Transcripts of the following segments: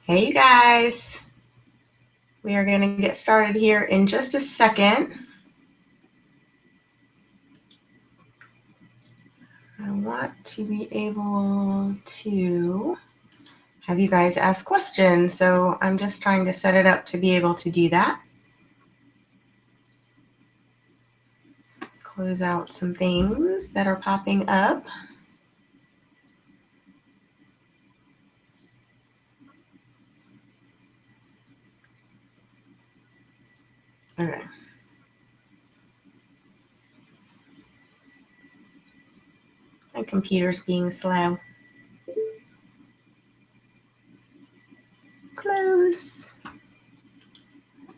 Hey, you guys. We are going to get started here in just a second. I want to be able to have you guys ask questions, so I'm just trying to set it up to be able to do that. Close out some things that are popping up. Okay. My computer's being slow. Close.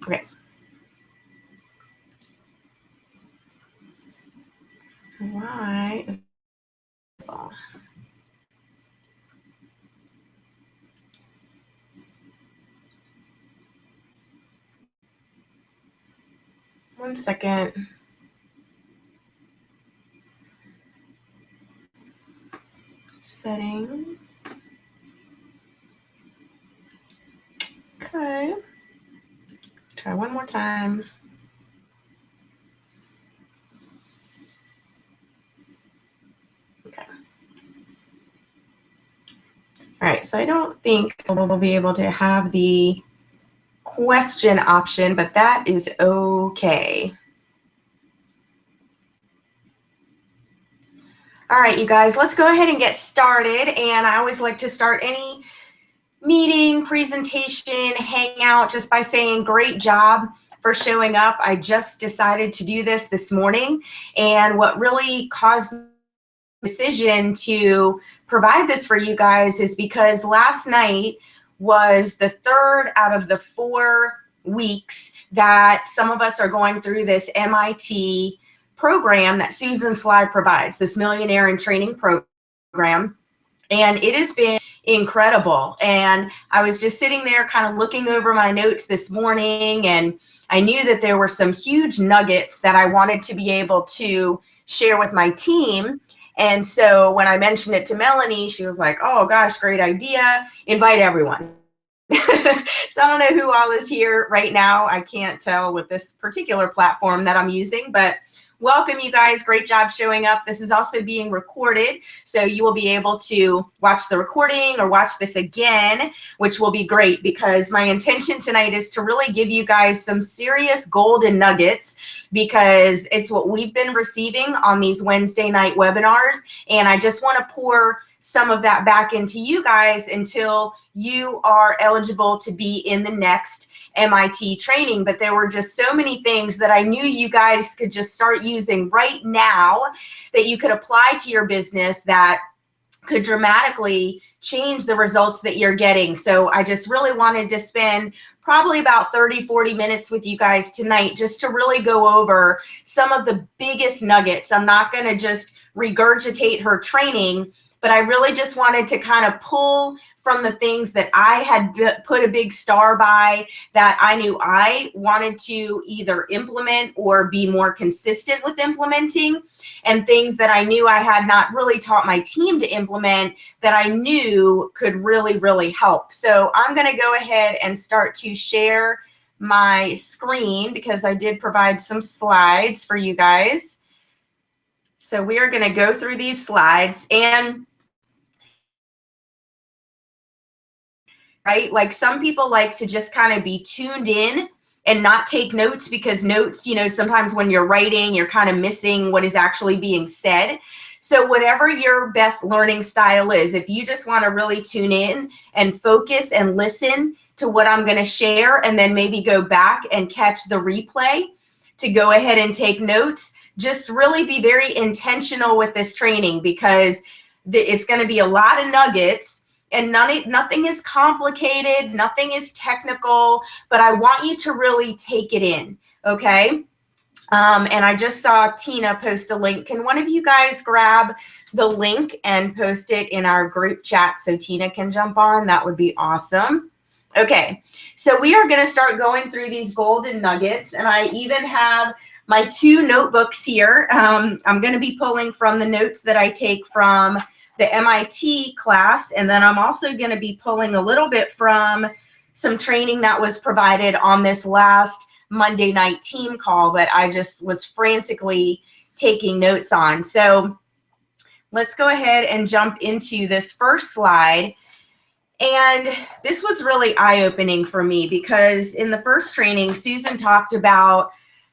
Okay. So why is one second. Settings. Okay. Try one more time. Okay. All right, so I don't think we'll be able to have the question option, but that is okay. All right, you guys, let's go ahead and get started. And I always like to start any meeting, presentation, hangout just by saying great job for showing up. I just decided to do this morning. And what really caused the decision to provide this for you guys is because last night was the third out of the 4 weeks that some of us are going through this MIT program that Susan Sly provides, this Millionaire in Training program. And it has been incredible. And I was just sitting there kind of looking over my notes this morning, and I knew that there were some huge nuggets that I wanted to be able to share with my team. And so when I mentioned it to Melanie, she was like, oh gosh, great idea. Invite everyone. So I don't know who all is here right now. I can't tell with this particular platform that I'm using, but welcome, you guys. Great job showing up. This is also being recorded, so you will be able to watch the recording or watch this again, which will be great because my intention tonight is to really give you guys some serious golden nuggets because it's what we've been receiving on these Wednesday night webinars, and I just want to pour some of that back into you guys until you are eligible to be in the next MIT training. But there were just so many things that I knew you guys could just start using right now that you could apply to your business that could dramatically change the results that you're getting. So I just really wanted to spend probably about 30-40 minutes with you guys tonight just to really go over some of the biggest nuggets. I'm not going to just regurgitate her training, but I really just wanted to kind of pull from the things that I had put a big star by that I knew I wanted to either implement or be more consistent with implementing, and things that I knew I had not really taught my team to implement that I knew could really, really help. So I'm going to go ahead and start to share my screen because I did provide some slides for you guys. So we are going to go through these slides, and right, like some people like to just kind of be tuned in and not take notes because notes, you know, sometimes when you're writing, you're kind of missing what is actually being said. So whatever your best learning style is, if you just want to really tune in and focus and listen to what I'm going to share and then maybe go back and catch the replay to go ahead and take notes, just really be very intentional with this training because it's going to be a lot of nuggets. And nothing is complicated, nothing is technical, but I want you to really take it in, okay? And I just saw Tina post a link. Can one of you guys grab the link and post it in our group chat so Tina can jump on? That would be awesome. Okay, so we are going to start going through these golden nuggets, and I even have my 2 notebooks here. I'm going to be pulling from the notes that I take from the MIT class, and then I'm also going to be pulling a little bit from some training that was provided on this last Monday night team call that I just was frantically taking notes on. So let's go ahead and jump into this first slide. And this was really eye-opening for me because in the first training, Susan talked about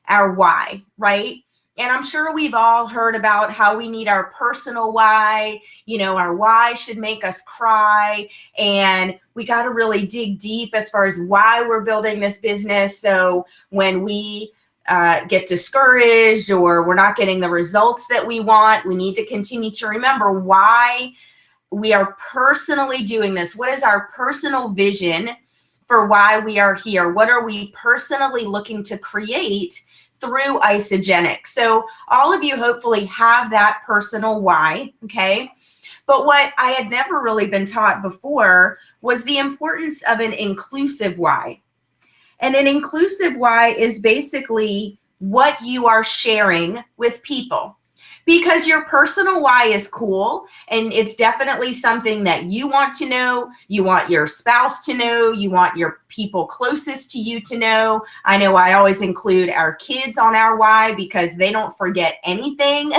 our why, right? And I'm sure we've all heard about how we need our personal why. You know, our why should make us cry, and we got to really dig deep as far as why we're building this business. So when we get discouraged or we're not getting the results that we want, we need to continue to remember why we are personally doing this. What is our personal vision for why we are here? What are we personally looking to create through Isagenix? So all of you hopefully have that personal why, okay? But what I had never really been taught before was the importance of an inclusive why. And an inclusive why is basically what you are sharing with people. Because your personal why is cool, and it's definitely something that you want to know, you want your spouse to know, you want your people closest to you to know. I know I always include our kids on our why because they don't forget anything,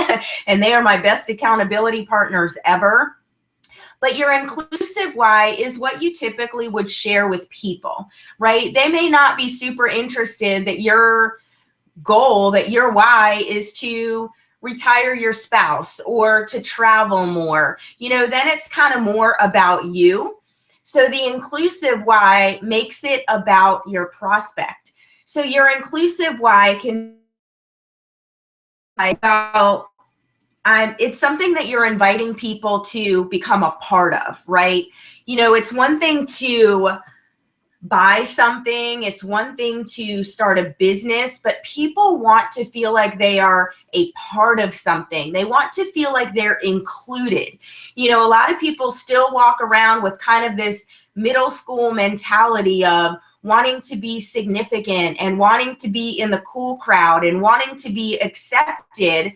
and they are my best accountability partners ever. But your inclusive why is what you typically would share with people, right? They may not be super interested that your goal, that your why is to retire your spouse or to travel more. You know, then it's kind of more about you. So the inclusive why makes it about your prospect. So your inclusive why can be about it's something that you're inviting people to become a part of, right? You know, it's one thing to buy something, it's one thing to start a business, but people want to feel like they are a part of something. They want to feel like they're included. You know, a lot of people still walk around with kind of this middle school mentality of wanting to be significant and wanting to be in the cool crowd and wanting to be accepted.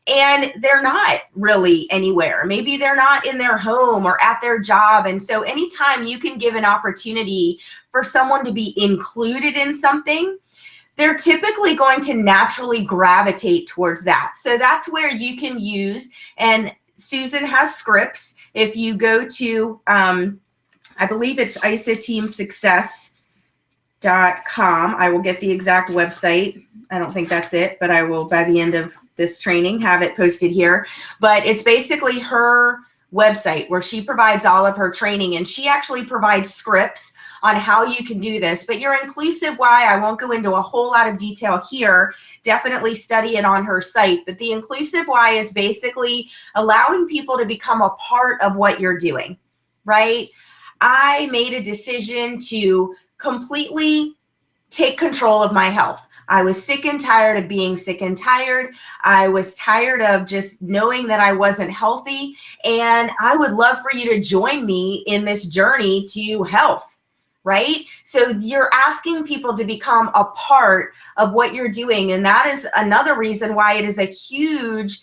And they're not really anywhere. Maybe they're not in their home or at their job. And so anytime you can give an opportunity for someone to be included in something, they're typically going to naturally gravitate towards that. So that's where you can use, and Susan has scripts. If you go to, I believe it's isateamsuccess.com. I will get the exact website. I don't think that's it, but I will, by the end of this training, have it posted here. But it's basically her website where she provides all of her training, and she actually provides scripts on how you can do this. But your inclusive why, I won't go into a whole lot of detail here. Definitely study it on her site. But the inclusive why is basically allowing people to become a part of what you're doing, right? I made a decision to completely take control of my health. I was sick and tired of being sick and tired. I was tired of just knowing that I wasn't healthy. And I would love for you to join me in this journey to health, right? So you're asking people to become a part of what you're doing. And that is another reason why it is a huge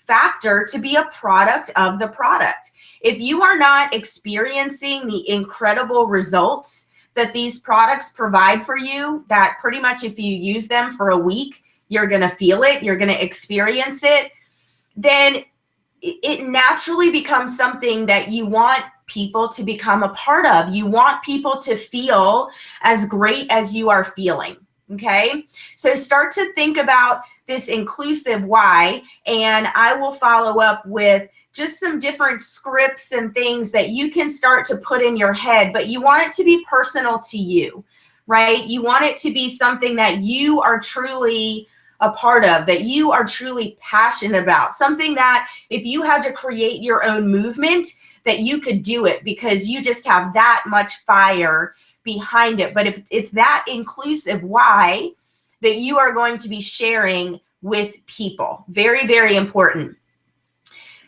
factor to be a product of the product. If you are not experiencing the incredible results that these products provide for you, that pretty much if you use them for a week, you're going to feel it, you're going to experience it, then it naturally becomes something that you want people to become a part of. You want people to feel as great as you are feeling. Okay, so start to think about this inclusive why, and I will follow up with just some different scripts and things that you can start to put in your head, but you want it to be personal to you, right? You want it to be something that you are truly a part of, that you are truly passionate about, something that if you had to create your own movement, that you could do it because you just have that much fire behind it. But it's that inclusive why that you are going to be sharing with people. Very, very important.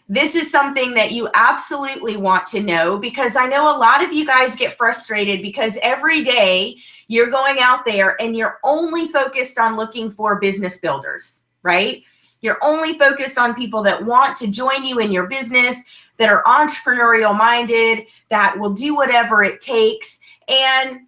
This is something that you absolutely want to know, because I know a lot of you guys get frustrated because every day you're going out there and you're only focused on looking for business builders, right? You're only focused on people that want to join you in your business, that are entrepreneurial minded, that will do whatever it takes. And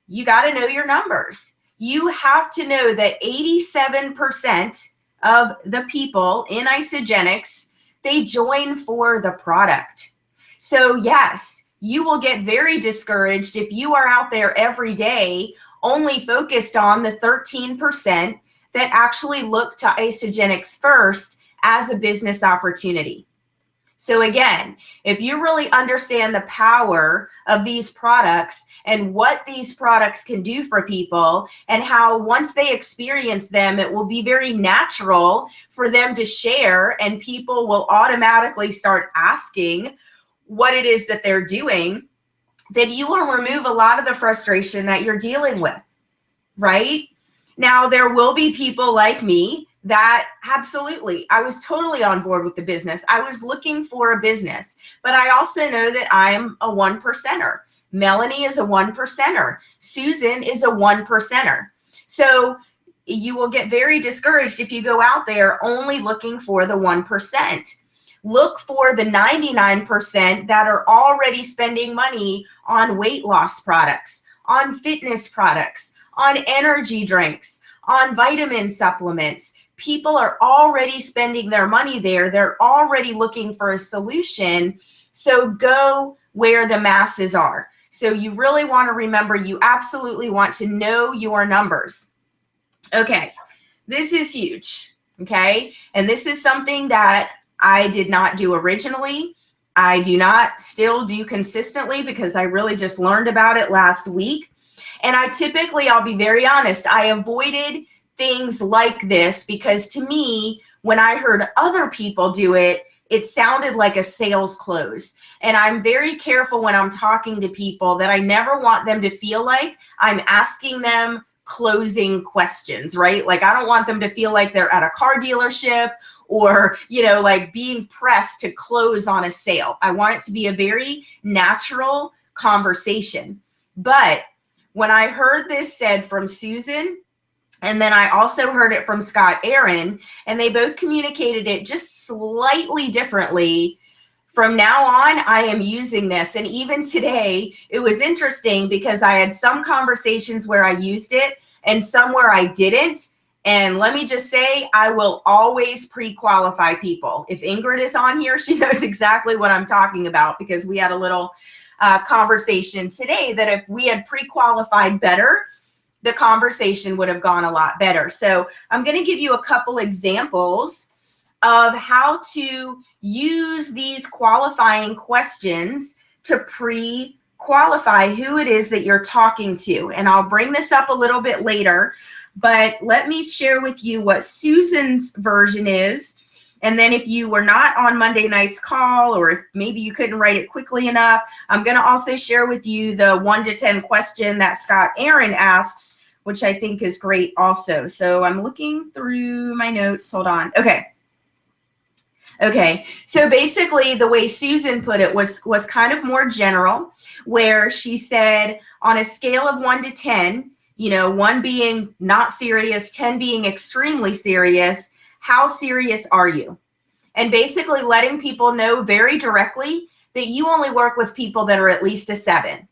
you got to know your numbers. You have to know that 87% of the people in Isagenix, they join for the product. So yes, you will get very discouraged if you are out there every day only focused on the 13% that actually look to Isagenix first as a business opportunity. So again, if you really understand the power of these products and what these products can do for people, and how once they experience them, it will be very natural for them to share, and people will automatically start asking what it is that they're doing, then you will remove a lot of the frustration that you're dealing with, right? Now, there will be people like me that absolutely, I was totally on board with the business. I was looking for a business, but I also know that I am a 1%er. Melanie is a 1%er. Susan is a 1%er. So you will get very discouraged if you go out there only looking for the 1%. Look for the 99% that are already spending money on weight loss products, on fitness products, on energy drinks, on vitamin supplements. People are already spending their money there. They're already looking for a solution. So go where the masses are. So you really want to remember, you absolutely want to know your numbers. Okay, this is huge. Okay, and this is something that I did not do originally. I do not still do consistently because I really just learned about it last week. And I typically, I'll be very honest, I avoided things like this because to me, when I heard other people do it, it sounded like a sales close. And I'm very careful when I'm talking to people that I never want them to feel like I'm asking them closing questions, right? Like I don't want them to feel like they're at a car dealership or, you know, like being pressed to close on a sale. I want it to be a very natural conversation. But when I heard this said from Susan, and then I also heard it from Scott Aaron, and they both communicated it just slightly differently. From now on, I am using this. And even today, it was interesting because I had some conversations where I used it and some where I didn't. And let me just say, I will always pre-qualify people. If Ingrid is on here, she knows exactly what I'm talking about because we had a little conversation today that if we had pre-qualified better, the conversation would have gone a lot better. So I'm going to give you a couple examples of how to use these qualifying questions to pre-qualify who it is that you're talking to. And I'll bring this up a little bit later, but let me share with you what Susan's version is. And then if you were not on Monday night's call, or if maybe you couldn't write it quickly enough, I'm going to also share with you the 1 to 10 question that Scott Aaron asks, which I think is great also. So I'm looking through my notes. Hold on. Okay. So basically the way Susan put it was kind of more general, where she said on a scale of 1 to 10, you know, 1 being not serious, 10 being extremely serious, how serious are you? And basically letting people know very directly that you only work with people that are at least a 7.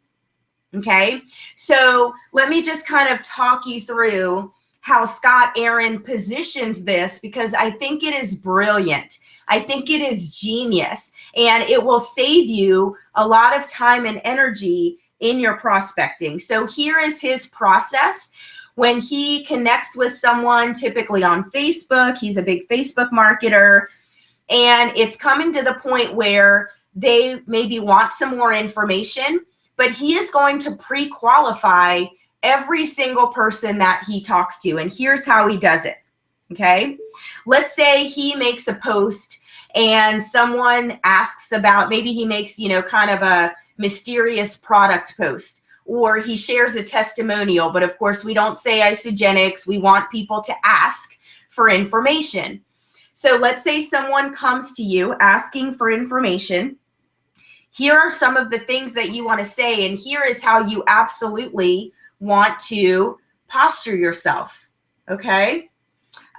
Okay. So let me just kind of talk you through how Scott Aaron positions this, because I think it is brilliant. I think it is genius, and it will save you a lot of time and energy in your prospecting. So here is his process. When he connects with someone, typically on Facebook, he's a big Facebook marketer, and it's coming to the point where they maybe want some more information, but he is going to pre-qualify every single person that he talks to. And here's how he does it. Okay. Let's say he makes a post and someone asks about, maybe he makes, you know, kind of a mysterious product post, or he shares a testimonial. But of course, we don't say Isagenix. We want people to ask for information. So let's say someone comes to you asking for information. Here are some of the things that you want to say, and here is how you absolutely want to posture yourself. Okay.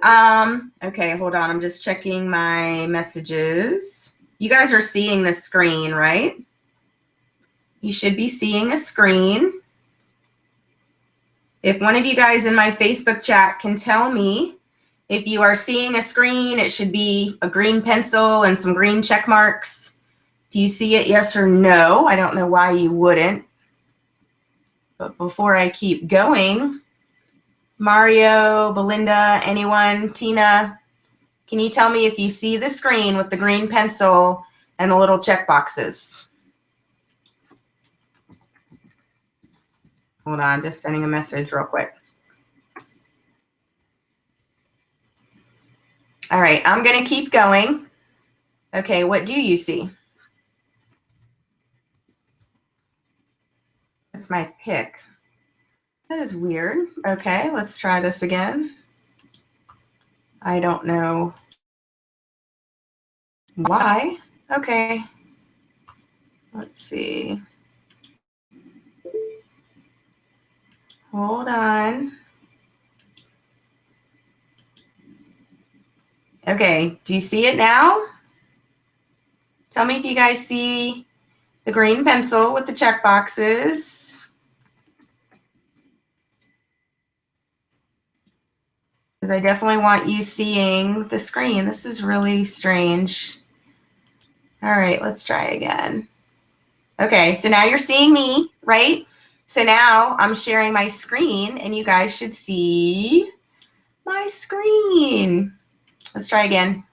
Okay, hold on. I'm just checking my messages. You guys are seeing the screen, right? You should be seeing a screen. If one of you guys in my Facebook chat can tell me if you are seeing a screen, it should be a green pencil and some green check marks. Do you see it, yes or no? I don't know why you wouldn't. But before I keep going, Mario, Belinda, anyone, Tina, can you tell me if you see the screen with the green pencil and the little check boxes? Hold on, just sending a message real quick. All right, I'm going to keep going. Okay, what do you see? That's my pick. That is weird. Okay, let's try this again. I don't know why. Okay. Let's see. Hold on. Okay, do you see it now? Tell me if you guys see the green pencil with the check boxes. Because I definitely want you seeing the screen. This is really strange. All right, let's try again. Okay, so now you're seeing me, right? So now I'm sharing my screen and you guys should see my screen. Let's try again.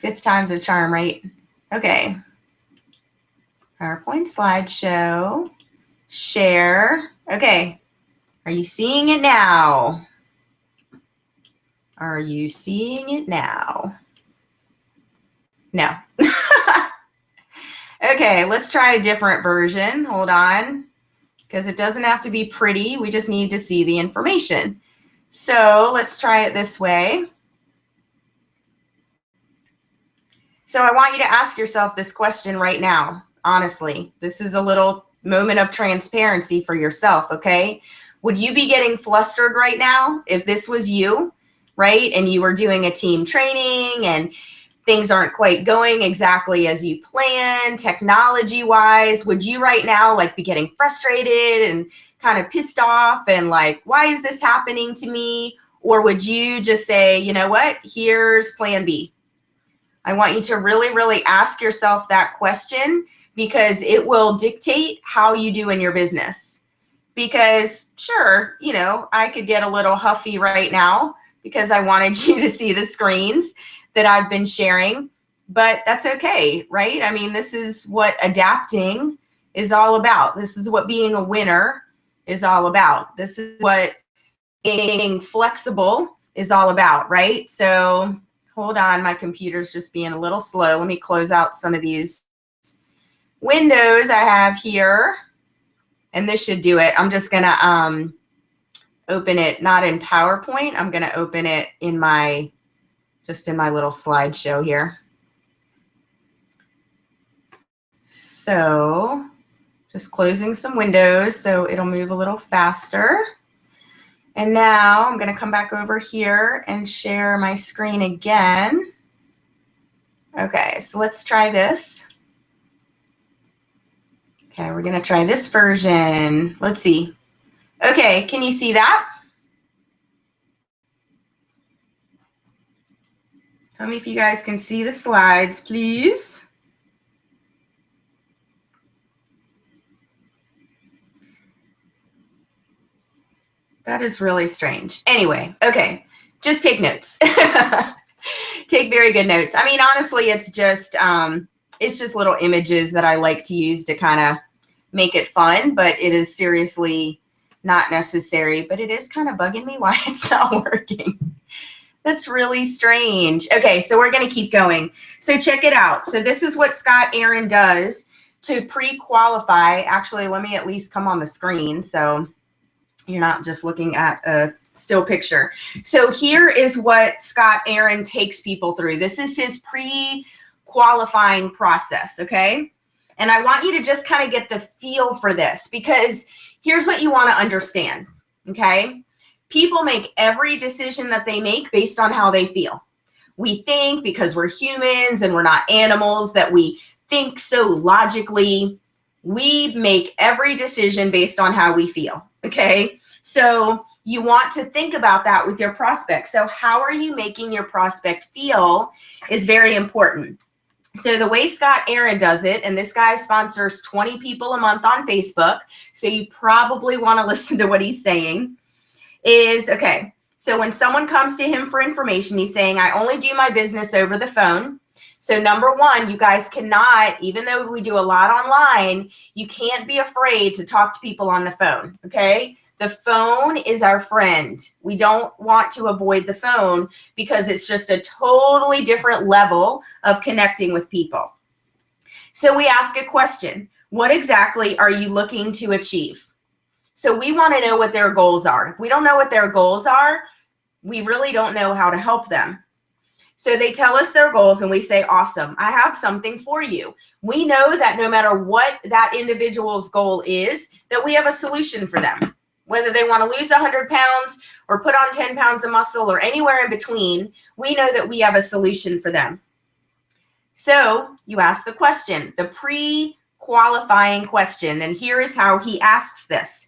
5th time's a charm, right? Okay. PowerPoint slideshow. Share. Okay. Are you seeing it now? Are you seeing it now? No. Okay, let's try a different version. Hold on. Because it doesn't have to be pretty. We just need to see the information. So let's try it this way. So I want you to ask yourself this question right now. Honestly, this is a little moment of transparency for yourself, okay? Would you be getting flustered right now if this was you, right? And you were doing a team training and things aren't quite going exactly as you planned, technology-wise? Would you right now like be getting frustrated and kind of pissed off and like, why is this happening to me? Or would you just say, you know what, here's plan B? I want you to really, really ask yourself that question because it will dictate how you do in your business. Because sure, you know, I could get a little huffy right now because I wanted you to see the screens that I've been sharing, but that's okay, right? I mean, this is what adapting is all about. This is what being a winner is all about. This is what being flexible is all about, right? So hold on, my computer's just being a little slow. Let me close out some of these windows I have here, and this should do it. I'm just gonna open it, not in PowerPoint. I'm gonna open it in my just in my little slideshow here. So just closing some windows so it'll move a little faster. And now I'm going to come back over here and share my screen again. Okay, so let's try this. Okay, we're going to try this version. Let's see. Okay, can you see that? Tell me if you guys can see the slides, please. That is really strange. Anyway, okay, just take notes. Take very good notes. I mean, honestly, it's just little images that I like to use to kind of make it fun, but it is seriously not necessary. But it is kind of bugging me why it's not working. That's really strange. Okay, so we're going to keep going. So check it out. So this is what Scott Aaron does to pre-qualify. Actually, let me at least come on the screen so you're not just looking at a still picture. So here is what Scott Aaron takes people through. This is his pre-qualifying process, okay? And I want you to just kind of get the feel for this because here's what you want to understand, okay? People make every decision that they make based on how they feel. We think, because we're humans and we're not animals, that we think so logically. We make every decision based on how we feel, okay? So you want to think about that with your prospect. So how are you making your prospect feel is very important. So the way Scott Aaron does it, and this guy sponsors 20 people a month on Facebook, so you probably want to listen to what he's saying, is, okay, so when someone comes to him for information, he's saying, I only do my business over the phone. So number one, you guys cannot, even though we do a lot online, you can't be afraid to talk to people on the phone, okay? The phone is our friend. We don't want to avoid the phone because it's just a totally different level of connecting with people. So we ask a question. What exactly are you looking to achieve? So we want to know what their goals are. If we don't know what their goals are, we really don't know how to help them. So they tell us their goals and we say, awesome, I have something for you. We know that no matter what that individual's goal is, that we have a solution for them. Whether they want to lose 100 pounds or put on 10 pounds of muscle or anywhere in between, we know that we have a solution for them. So you ask the question, the pre-qualifying question, and here is how he asks this.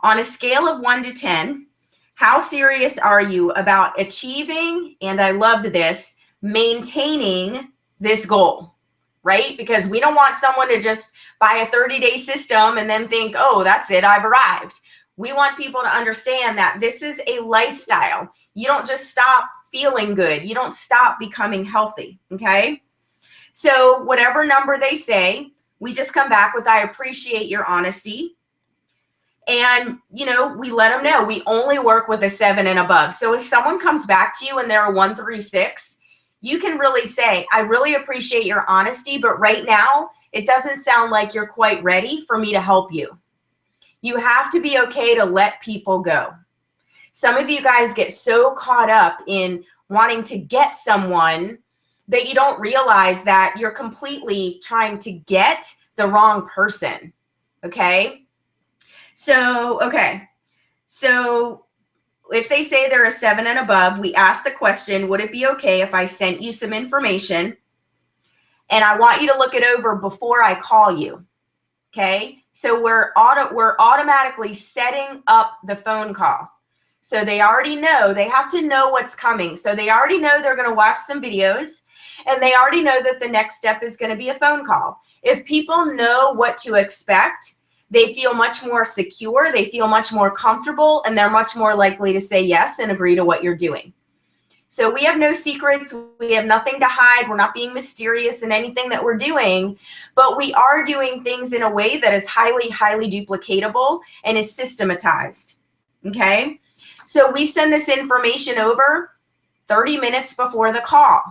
On a scale of 1 to 10, how serious are you about achieving, and I loved this, maintaining this goal, right? Because we don't want someone to just buy a 30-day system and then think, oh, that's it, I've arrived. We want people to understand that this is a lifestyle. You don't just stop feeling good. You don't stop becoming healthy, okay? So whatever number they say, we just come back with, I appreciate your honesty. And, you know, we let them know we only work with a 7 and above. So if someone comes back to you and they're a 1 through 6, you can really say, I really appreciate your honesty, but right now it doesn't sound like you're quite ready for me to help you. You have to be okay to let people go. Some of you guys get so caught up in wanting to get someone that you don't realize that you're completely trying to get the wrong person, okay? So, okay, so if they say they're a 7 and above, we ask the question, would it be okay if I sent you some information and I want you to look it over before I call you, okay? So we're automatically setting up the phone call. So they already know, they have to know what's coming. So they already know they're going to watch some videos and they already know that the next step is going to be a phone call. If people know what to expect, they feel much more secure, they feel much more comfortable, and they're much more likely to say yes and agree to what you're doing. So we have no secrets, we have nothing to hide, we're not being mysterious in anything that we're doing, but we are doing things in a way that is highly, highly duplicatable and is systematized, okay? So we send this information over 30 minutes before the call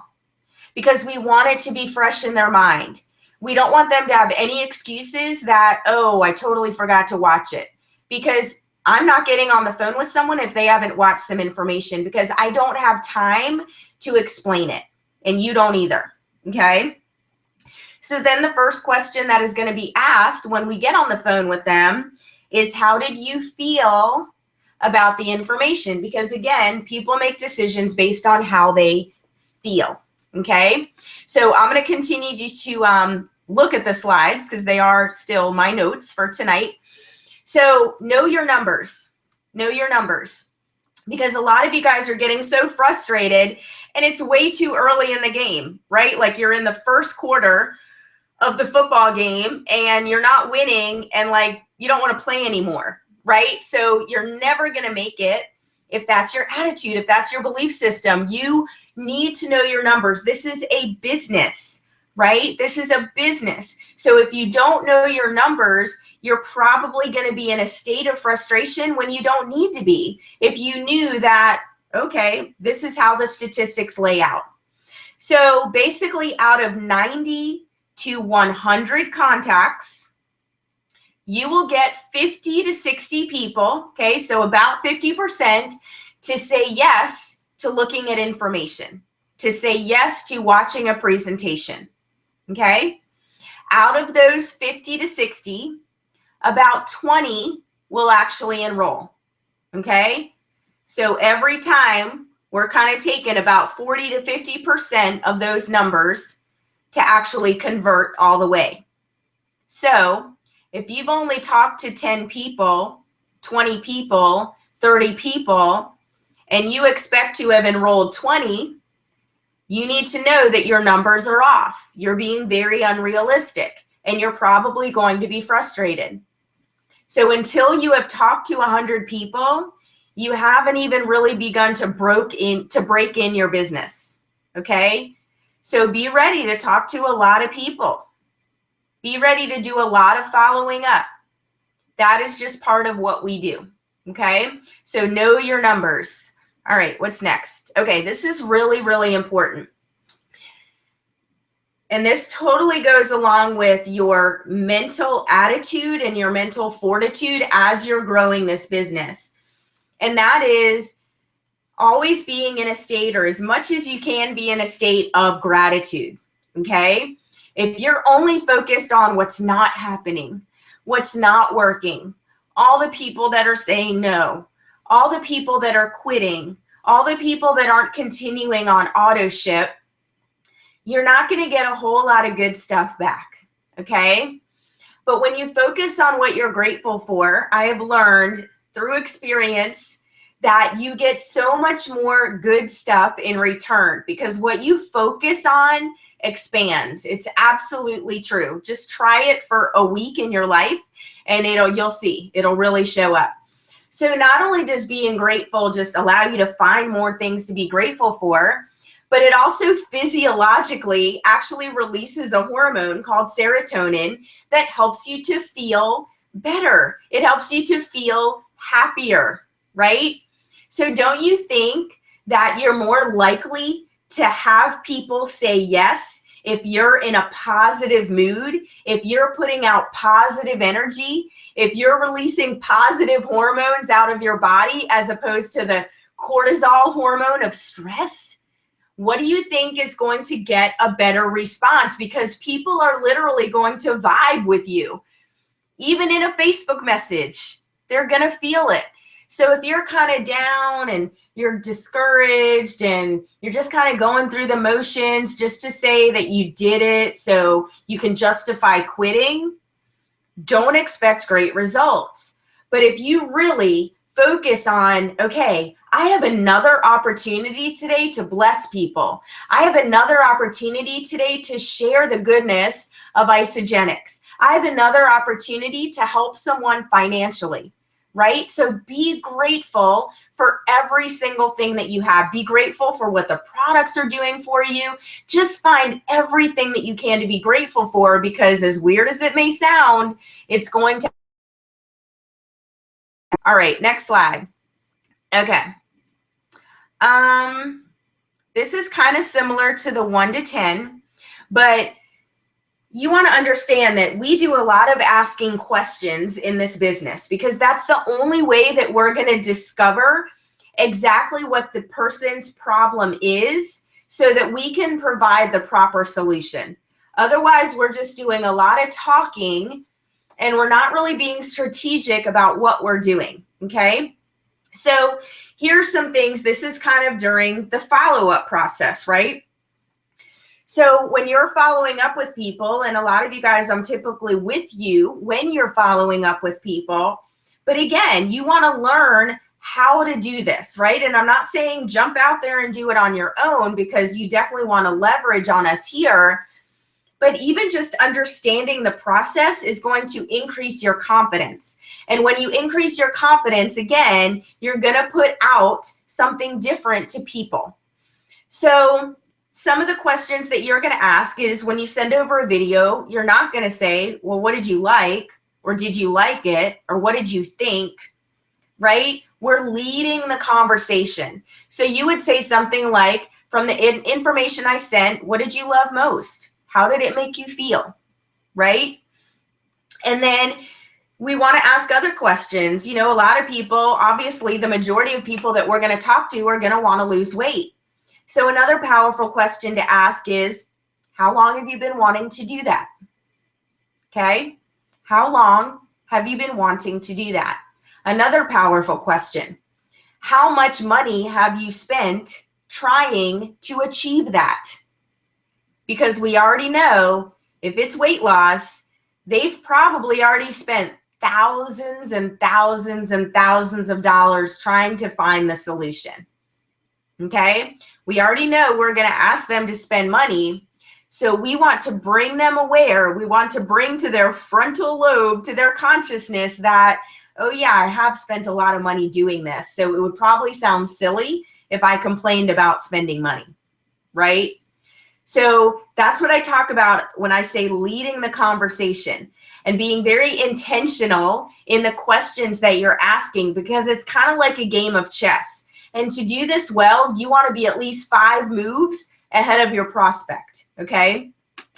because we want it to be fresh in their mind. We don't want them to have any excuses that, oh, I totally forgot to watch it. Because I'm not getting on the phone with someone if they haven't watched some information because I don't have time to explain it. And you don't either, okay? So then the first question that is going to be asked when we get on the phone with them is, how did you feel about the information? Because again, people make decisions based on how they feel. Okay, so I'm going to continue to look at the slides because they are still my notes for tonight. So know your numbers. Know your numbers. Because a lot of you guys are getting so frustrated and it's way too early in the game, right? Like you're in the first quarter of the football game and you're not winning and like you don't want to play anymore, right? So you're never going to make it if that's your attitude, if that's your belief system. You need to know your numbers. This is a business, right? This is a business. So if you don't know your numbers, you're probably going to be in a state of frustration when you don't need to be. If you knew that, okay, this is how the statistics lay out. So basically out of 90 to 100 contacts, you will get 50 to 60 people, okay, so about 50% to say yes to looking at information, to say yes to watching a presentation, okay? Out of those 50 to 60, about 20 will actually enroll, Okay. So every time we're kind of taking about 40 to 50% of those numbers to actually convert all the way. So if you've only talked to 10 people, 20 people, 30 people, and you expect to have enrolled 20, you need to know that your numbers are off. You're being very unrealistic, and you're probably going to be frustrated. So until you have talked to 100 people, you haven't even really begun to break in your business. Okay? So be ready to talk to a lot of people. Be ready to do a lot of following up. That is just part of what we do. Okay? So know your numbers. All right, what's next? Okay, this is really, really important. And this totally goes along with your mental attitude and your mental fortitude as you're growing this business. And that is always being in a state, or as much as you can be in a state of gratitude. Okay? If you're only focused on what's not happening, what's not working, all the people that are saying no, all the people that are quitting, all the people that aren't continuing on auto ship, you're not going to get a whole lot of good stuff back. Okay? But when you focus on what you're grateful for, I have learned through experience that you get so much more good stuff in return, because what you focus on expands. It's absolutely true. Just try it for a week in your life and you'll see, it'll really show up. So not only does being grateful just allow you to find more things to be grateful for, but it also physiologically actually releases a hormone called serotonin that helps you to feel better. It helps you to feel happier, right? So don't you think that you're more likely to have people say yes if you're in a positive mood, if you're putting out positive energy, if you're releasing positive hormones out of your body as opposed to the cortisol hormone of stress? What do you think is going to get a better response? Because people are literally going to vibe with you. Even in a Facebook message, they're going to feel it. So if you're kind of down and you're discouraged and you're just kind of going through the motions just to say that you did it so you can justify quitting, don't expect great results. But if you really focus on, okay, I have another opportunity today to bless people. I have another opportunity today to share the goodness of Isagenix. I have another opportunity to help someone financially, right? So be grateful for every single thing that you have. Be grateful for what the products are doing for you. Just find everything that you can to be grateful for, because as weird as it may sound, it's going to. All right, next slide. Okay. This is kind of similar to the 1 to 10, but you want to understand that we do a lot of asking questions in this business, because that's the only way that we're going to discover exactly what the person's problem is so that we can provide the proper solution. Otherwise, we're just doing a lot of talking and we're not really being strategic about what we're doing, okay? So here's some things. This is kind of during the follow-up process, right? So when you're following up with people, and a lot of you guys, I'm typically with you when you're following up with people, but again, you want to learn how to do this, right? And I'm not saying jump out there and do it on your own, because you definitely want to leverage on us here. But even just understanding the process is going to increase your confidence. And when you increase your confidence, again, you're going to put out something different to people. So some of the questions that you're going to ask is, when you send over a video, you're not going to say, well, what did you like? Or did you like it? Or what did you think? Right? We're leading the conversation. So you would say something like, from the information I sent, what did you love most? How did it make you feel? Right? And then we want to ask other questions. You know, a lot of people, obviously the majority of people that we're going to talk to are going to want to lose weight. So another powerful question to ask is, how long have you been wanting to do that? Okay? How long have you been wanting to do that? Another powerful question. How much money have you spent trying to achieve that? Because we already know if it's weight loss, they've probably already spent thousands and thousands and thousands of dollars trying to find the solution. Okay? We already know we're going to ask them to spend money. So we want to bring them aware. We want to bring to their frontal lobe, to their consciousness that, oh yeah, I have spent a lot of money doing this. So it would probably sound silly if I complained about spending money, right? So that's what I talk about when I say leading the conversation and being very intentional in the questions that you're asking, because it's kind of like a game of chess. And to do this well, you want to be at least 5 moves ahead of your prospect, okay?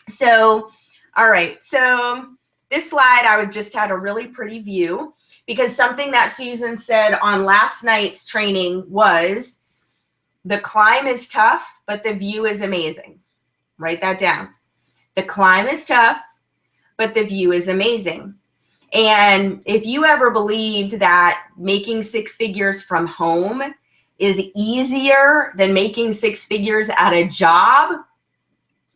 So, all right. So this slide, I just had a really pretty view, because something that Susan said on last night's training was, the climb is tough, but the view is amazing. Write that down. The climb is tough, but the view is amazing. And if you ever believed that making 6 figures from home is easier than making 6 figures at a job,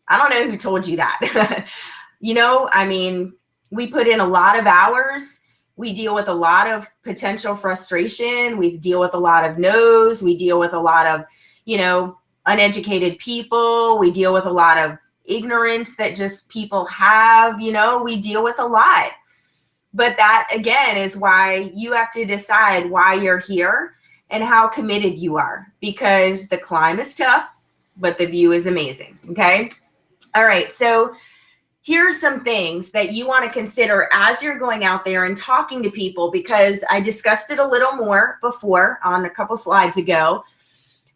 I don't know who told you that. You know, I mean, we put in a lot of hours. We deal with a lot of potential frustration. We deal with a lot of no's. We deal with a lot of, you know, uneducated people. We deal with a lot of ignorance that just people have, you know, we deal with a lot. But that, again, is why you have to decide why you're here and how committed you are, because the climb is tough, but the view is amazing. Okay. All right. So here's some things that you want to consider as you're going out there and talking to people, because I discussed it a little more before on a couple slides ago.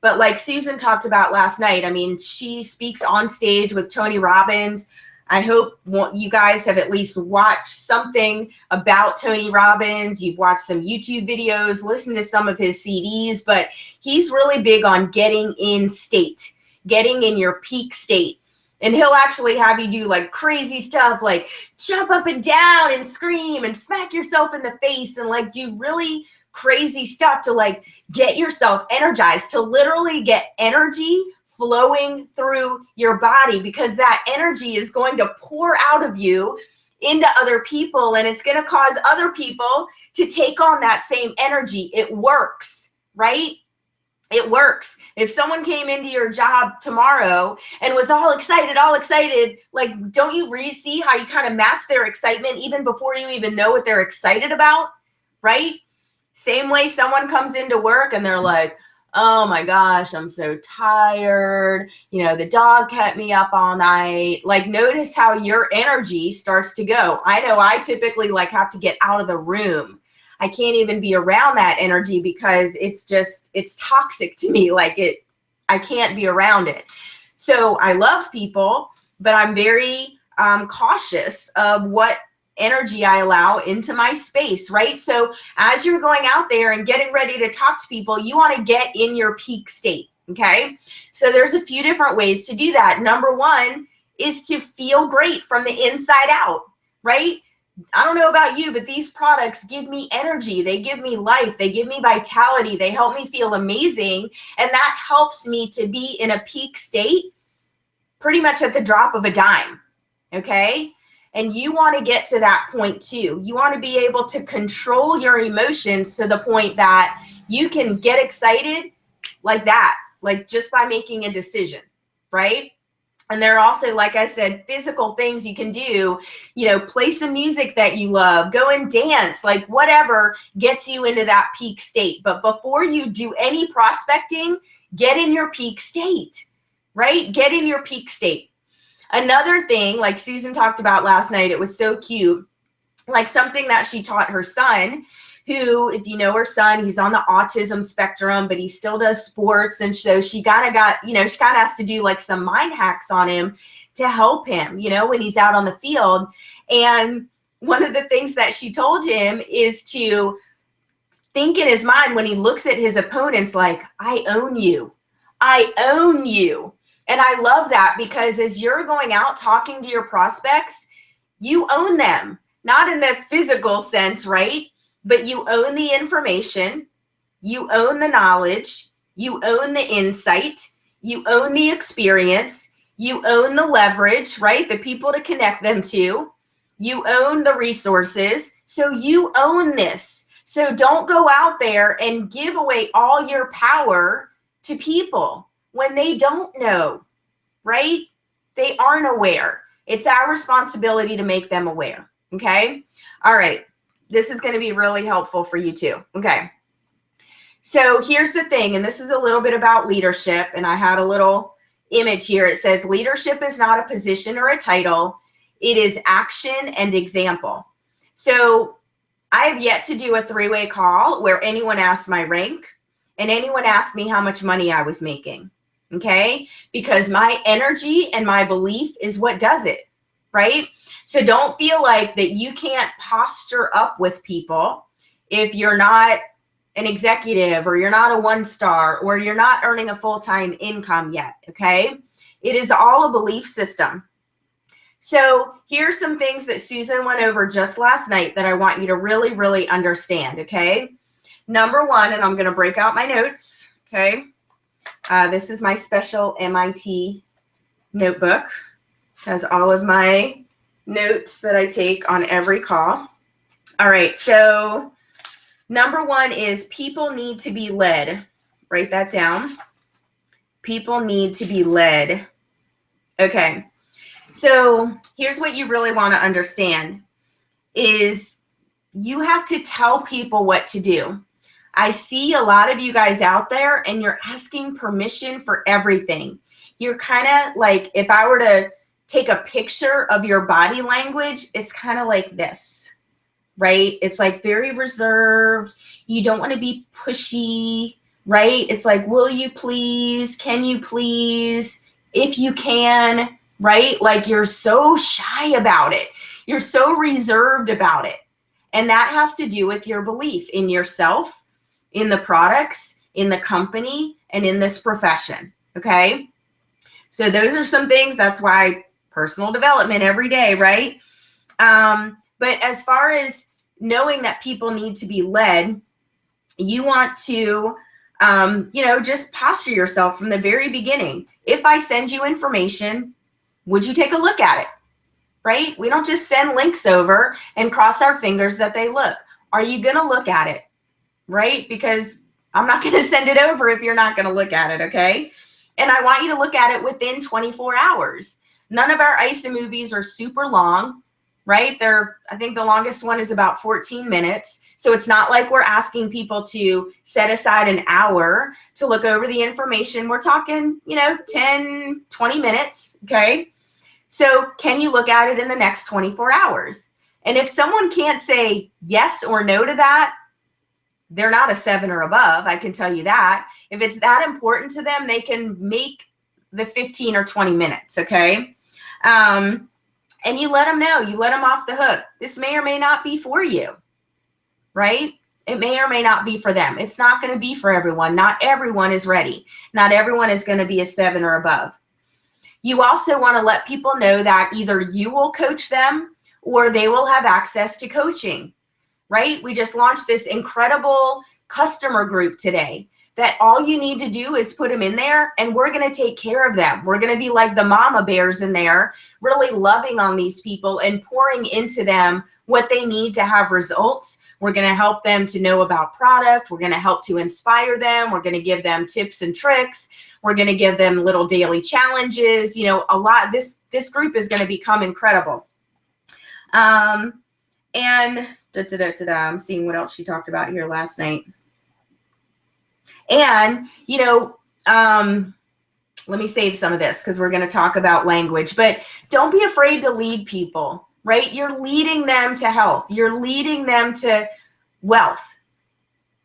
But like Susan talked about last night, I mean, she speaks on stage with Tony Robbins. I hope you guys have at least watched something about Tony Robbins. You've watched some YouTube videos, listened to some of his CDs, but he's really big on getting in state, getting in your peak state. And he'll actually have you do like crazy stuff, like jump up and down and scream and smack yourself in the face and like do really crazy stuff to like get yourself energized, to literally get energy flowing through your body, because that energy is going to pour out of you into other people, and it's going to cause other people to take on that same energy. It works, right? It works. If someone came into your job tomorrow and was all excited, like, don't you see how you kind of match their excitement even before you even know what they're excited about, right? Same way someone comes into work and they're like, oh my gosh, I'm so tired. You know, the dog kept me up all night. Like, notice how your energy starts to go. I know I typically like have to get out of the room. I can't even be around that energy because it's toxic to me. Like I can't be around it. So I love people, but I'm very cautious of what energy I allow into my space, right? So as you're going out there and getting ready to talk to people, you want to get in your peak state, okay? So there's a few different ways to do that. Number one is to feel great from the inside out, right? I don't know about you, but these products give me energy. They give me life. They give me vitality. They help me feel amazing. And that helps me to be in a peak state pretty much at the drop of a dime, okay? And you want to get to that point too. You want to be able to control your emotions to the point that you can get excited like that, like just by making a decision, right? And there are also, like I said, physical things you can do, you know, play some music that you love, go and dance, like whatever gets you into that peak state. But before you do any prospecting, get in your peak state, right? Get in your peak state. Another thing, like Susan talked about last night, it was so cute, like something that she taught her son, who, if you know her son, he's on the autism spectrum, but he still does sports. And so she kind of has to do like some mind hacks on him to help him, you know, when he's out on the field. And one of the things that she told him is to think in his mind when he looks at his opponents, like, I own you. I own you. And I love that, because as you're going out talking to your prospects, you own them, not in the physical sense, right? but you own the information, you own the knowledge, you own the insight, you own the experience, you own the leverage, right? The people to connect them to, you own the resources. So you own this. So don't go out there and give away all your power to people when they don't know, right? They aren't aware. It's our responsibility to make them aware. Okay. All right. This is going to be really helpful for you too. Okay. So here's the thing, and this is a little bit about leadership, and I had a little image here. It says leadership is not a position or a title. It is action and example. So I have yet to do a three-way call where anyone asked my rank and anyone asked me how much money I was making, okay? Because my energy and my belief is what does it, right? So don't feel like that you can't posture up with people if you're not an executive or you're not a one-star or you're not earning a full-time income yet, okay? It is all a belief system. So here's some things that Susan went over just last night that I want you to really, really understand, okay? Number one, and I'm going to break out my notes, okay? This is my special MIT notebook. It has all of my notes that I take on every call. All right, so number one is people need to be led. Write that down. People need to be led. Okay. So here's what you really want to understand is you have to tell people what to do. I see a lot of you guys out there and you're asking permission for everything. You're kind of like, if I were to take a picture of your body language, it's kind of like this, right? It's like very reserved. You don't want to be pushy, right? It's like, will you please? Can you please? If you can. Right? Like you're so shy about it. You're so reserved about it. And that has to do with your belief in yourself, in the products, in the company, and in this profession. Okay? So those are some things. That's why personal development every day, right? But as far as knowing that people need to be led, you want to, just posture yourself from the very beginning. If I send you information, would you take a look at it, right? We don't just send links over and cross our fingers that they look. Are you going to look at it, right? Because I'm not going to send it over if you're not going to look at it, okay? And I want you to look at it within 24 hours. None of our ISA movies are super long, right? I think the longest one is about 14 minutes. So it's not like we're asking people to set aside an hour to look over the information. We're talking, 10, 20 minutes, okay? So can you look at it in the next 24 hours? And if someone can't say yes or no to that, they're not a 7 or above, I can tell you that. If it's that important to them, they can make the 15 or 20 minutes, okay? And you let them know, you let them off the hook. This may or may not be for you, right? It may or may not be for them. It's not going to be for everyone. Not everyone is ready. Not everyone is going to be a 7 or above. You also want to let people know that either you will coach them or they will have access to coaching, right? We just launched this incredible customer group today that all you need to do is put them in there and we're going to take care of them. We're going to be like the mama bears in there, really loving on these people and pouring into them what they need to have results. We're going to help them to know about product. We're going to help to inspire them. We're going to give them tips and tricks. We're going to give them little daily challenges. A lot. This group is going to become incredible. And I'm seeing what else she talked about here last night. And, let me save some of this because we're going to talk about language, but don't be afraid to lead people, right? You're leading them to health. You're leading them to wealth.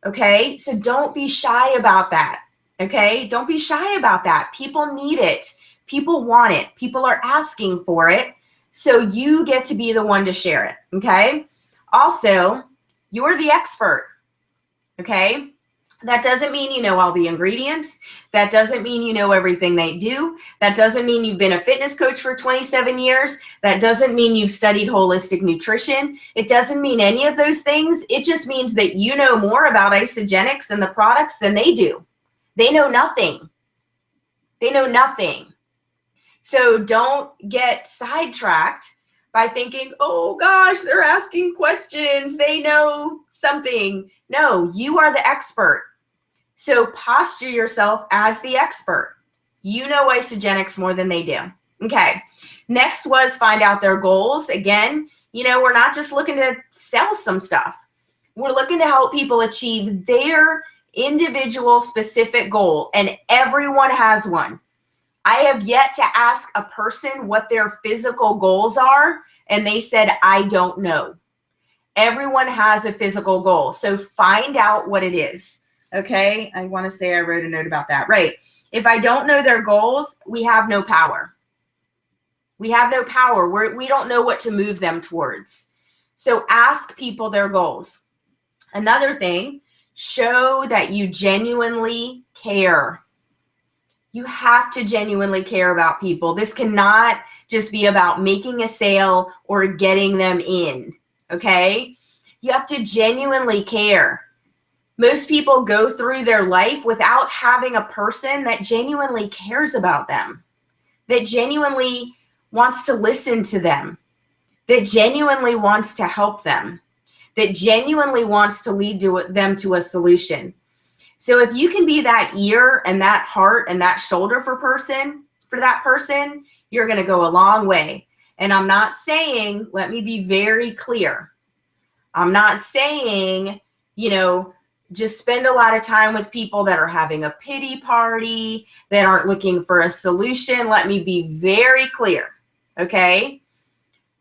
Okay. So don't be shy about that. Okay. Don't be shy about that. People need it. People want it. People are asking for it. So you get to be the one to share it. Okay. Also, you're the expert. Okay. That doesn't mean you know all the ingredients. That doesn't mean you know everything they do. That doesn't mean you've been a fitness coach for 27 years. That doesn't mean you've studied holistic nutrition. It doesn't mean any of those things. It just means that you know more about Isagenix and the products than they do. They know nothing. They know nothing. So don't get sidetracked by thinking, oh gosh, they're asking questions. They know something. No, you are the expert. So posture yourself as the expert. You know Isagenix more than they do. Okay. Next was find out their goals. Again, you know, we're not just looking to sell some stuff. We're looking to help people achieve their individual specific goal, and everyone has one. I have yet to ask a person what their physical goals are, and they said, I don't know. Everyone has a physical goal. So find out what it is. Okay, I want to say I wrote a note about that. Right. If I don't know their goals, we have no power. We have no power. We don't know what to move them towards. So ask people their goals. Another thing, show that you genuinely care. You have to genuinely care about people. This cannot just be about making a sale or getting them in. Okay, you have to genuinely care. Most people go through their life without having a person that genuinely cares about them, that genuinely wants to listen to them, that genuinely wants to help them, that genuinely wants to lead them to a solution. So if you can be that ear and that heart and that shoulder for that person, you're going to go a long way. And I'm not saying, let me be very clear. I'm not saying, you know, just spend a lot of time with people that are having a pity party, that aren't looking for a solution. Let me be very clear, okay?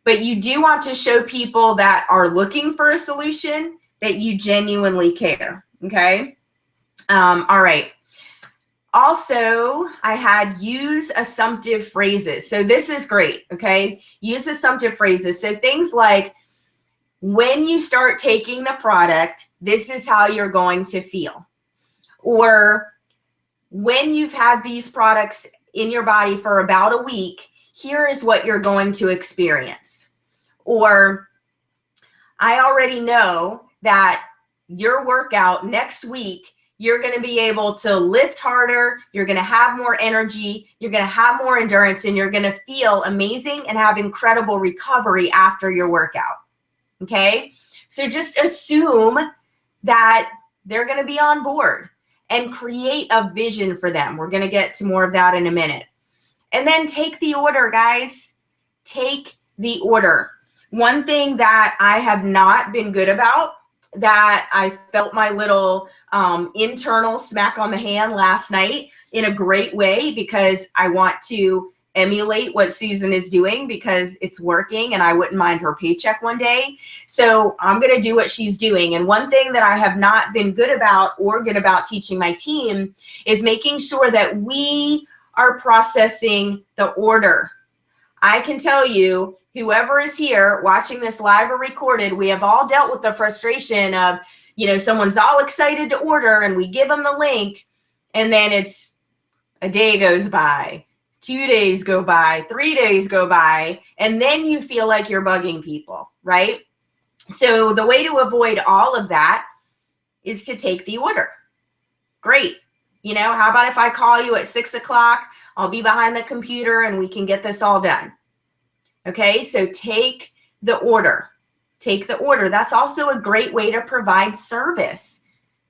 But you do want to show people that are looking for a solution that you genuinely care, okay? All right. Also, I had use assumptive phrases. So this is great, okay? Use assumptive phrases. So things like, when you start taking the product, this is how you're going to feel. Or when you've had these products in your body for about a week, here is what you're going to experience. Or I already know that your workout next week, you're going to be able to lift harder, you're going to have more energy, you're going to have more endurance, and you're going to feel amazing and have incredible recovery after your workout. Okay, so just assume that they're going to be on board and create a vision for them. We're going to get to more of that in a minute. And then take the order, guys. Take the order. One thing that I have not been good about, that I felt my little internal smack on the hand last night in a great way, because I want to emulate what Susan is doing because it's working and I wouldn't mind her paycheck one day. So I'm going to do what she's doing. And one thing that I have not been good about teaching my team is making sure that we are processing the order. I can tell you, whoever is here watching this live or recorded, we have all dealt with the frustration of, you know, someone's all excited to order and we give them the link, and then it's a day goes by, 2 days go by, 3 days go by, and then you feel like you're bugging people, right? So the way to avoid all of that is to take the order. Great. You know, how about if I call you at 6 o'clock, I'll be behind the computer and we can get this all done. Okay, so take the order. Take the order. That's also a great way to provide service,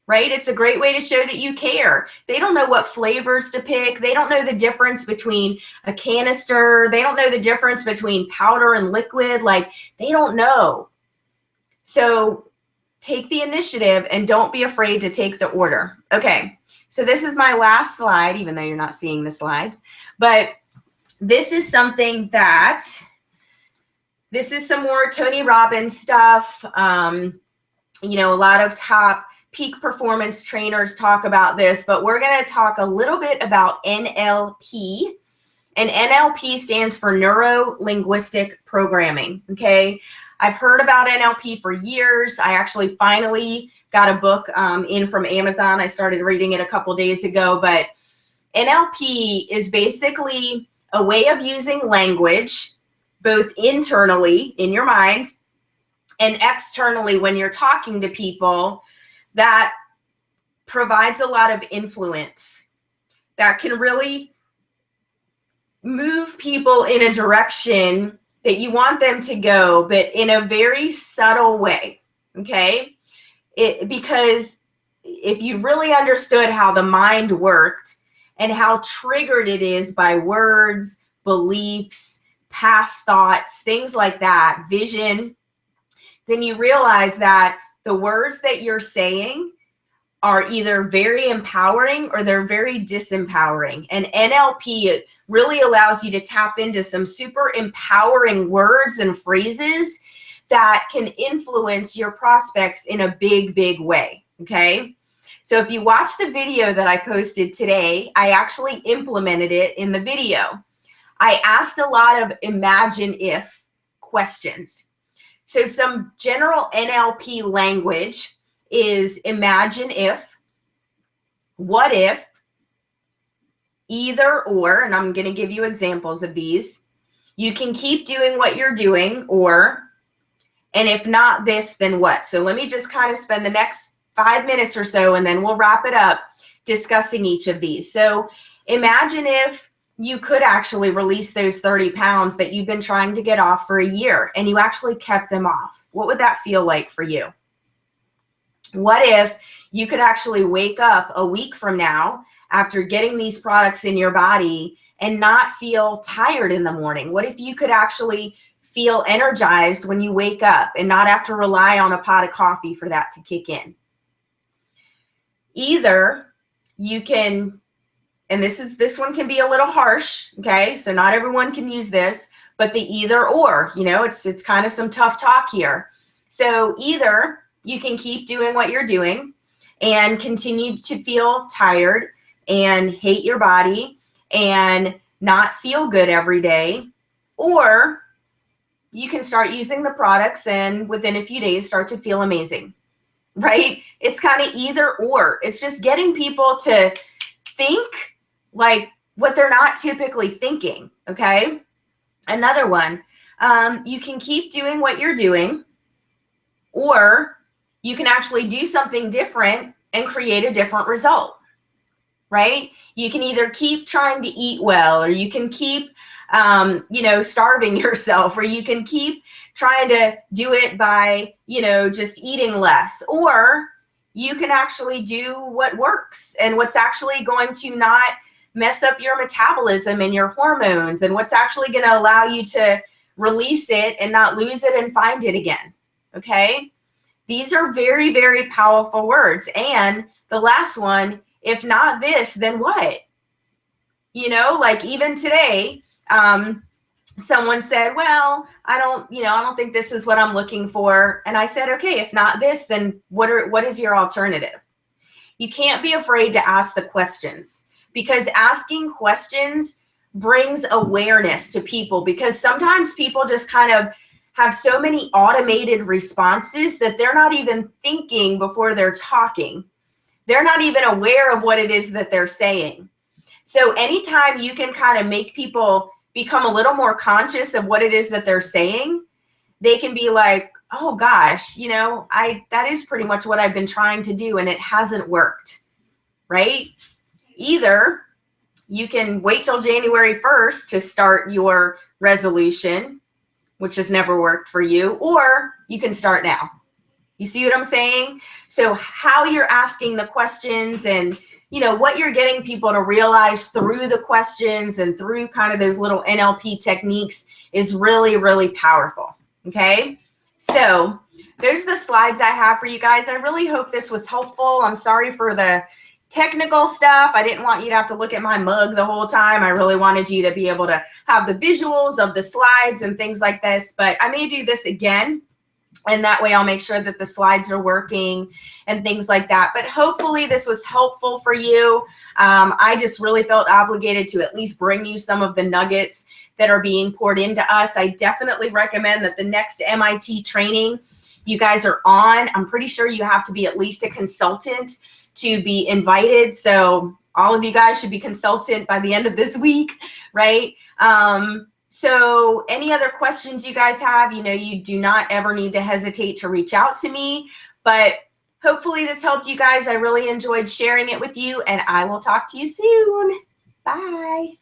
right? It's a great way to show that you care. They don't know what flavors to pick. They don't know the difference between a canister. They don't know the difference between powder and liquid. Like, they don't know. So take the initiative and don't be afraid to take the order. Okay, so this is my last slide, even though you're not seeing the slides. But this is something that, this is some more Tony Robbins stuff. You know, a lot of top peak performance trainers talk about this, but we're going to talk a little bit about NLP. And NLP stands for Neuro-Linguistic Programming, okay? I've heard about NLP for years. I actually finally got a book in from Amazon. I started reading it a couple days ago, but NLP is basically a way of using language, both internally in your mind and externally when you're talking to people, that provides a lot of influence, that can really move people in a direction that you want them to go, but in a very subtle way, okay? Because if you really understood how the mind worked and how triggered it is by words, beliefs, past thoughts, things like that, vision, then you realize that the words that you're saying are either very empowering or they're very disempowering. And NLP really allows you to tap into some super empowering words and phrases that can influence your prospects in a big, big way, okay? So if you watch the video that I posted today, I actually implemented it in the video. I asked a lot of imagine if questions. So some general NLP language is imagine if, what if, either or, and I'm going to give you examples of these. You can keep doing what you're doing, or, and if not this, then what? So let me just kind of spend the next 5 minutes or so, and then we'll wrap it up discussing each of these. So imagine if you could actually release those 30 pounds that you've been trying to get off for a year, and you actually kept them off. What would that feel like for you? What if you could actually wake up a week from now after getting these products in your body and not feel tired in the morning? What if you could actually feel energized when you wake up and not have to rely on a pot of coffee for that to kick in? Either you can, and this one can be a little harsh, okay? So not everyone can use this, but the either or, you know, it's kind of some tough talk here. So either you can keep doing what you're doing and continue to feel tired and hate your body and not feel good every day, or you can start using the products and within a few days start to feel amazing, right? It's kind of either or. It's just getting people to think like what they're not typically thinking, okay? Another one, you can keep doing what you're doing, or you can actually do something different and create a different result, right? You can either keep trying to eat well, or you can keep, starving yourself, or you can keep trying to do it by, just eating less, or you can actually do what works and what's actually going to not mess up your metabolism and your hormones, and what's actually going to allow you to release it and not lose it and find it again, okay? These are very, very powerful words. And the last one, if not this, then what? Like even today, someone said, well, I don't think this is what I'm looking for. And I said, okay, if not this, then what is your alternative? You can't be afraid to ask the questions, because asking questions brings awareness to people, because sometimes people just kind of have so many automated responses that they're not even thinking before they're talking. They're not even aware of what it is that they're saying. So anytime you can kind of make people become a little more conscious of what it is that they're saying, they can be like, oh gosh, that is pretty much what I've been trying to do and it hasn't worked, right? Either you can wait till January 1st to start your resolution, which has never worked for you, or you can start now. You see what I'm saying? So how you're asking the questions and what you're getting people to realize through the questions and through kind of those little NLP techniques is really, really powerful. Okay. So there's the slides I have for you guys. I really hope this was helpful. I'm sorry for the technical stuff. I didn't want you to have to look at my mug the whole time. I really wanted you to be able to have the visuals of the slides and things like this, but I may do this again. And that way I'll make sure that the slides are working and things like that. But hopefully this was helpful for you. I just really felt obligated to at least bring you some of the nuggets that are being poured into us. I definitely recommend that the next MIT training, you guys are on. I'm pretty sure you have to be at least a consultant to be invited. So all of you guys should be consultant by the end of this week, right? So any other questions you guys have, you know, you do not ever need to hesitate to reach out to me. But hopefully this helped you guys. I really enjoyed sharing it with you, and I will talk to you soon. Bye.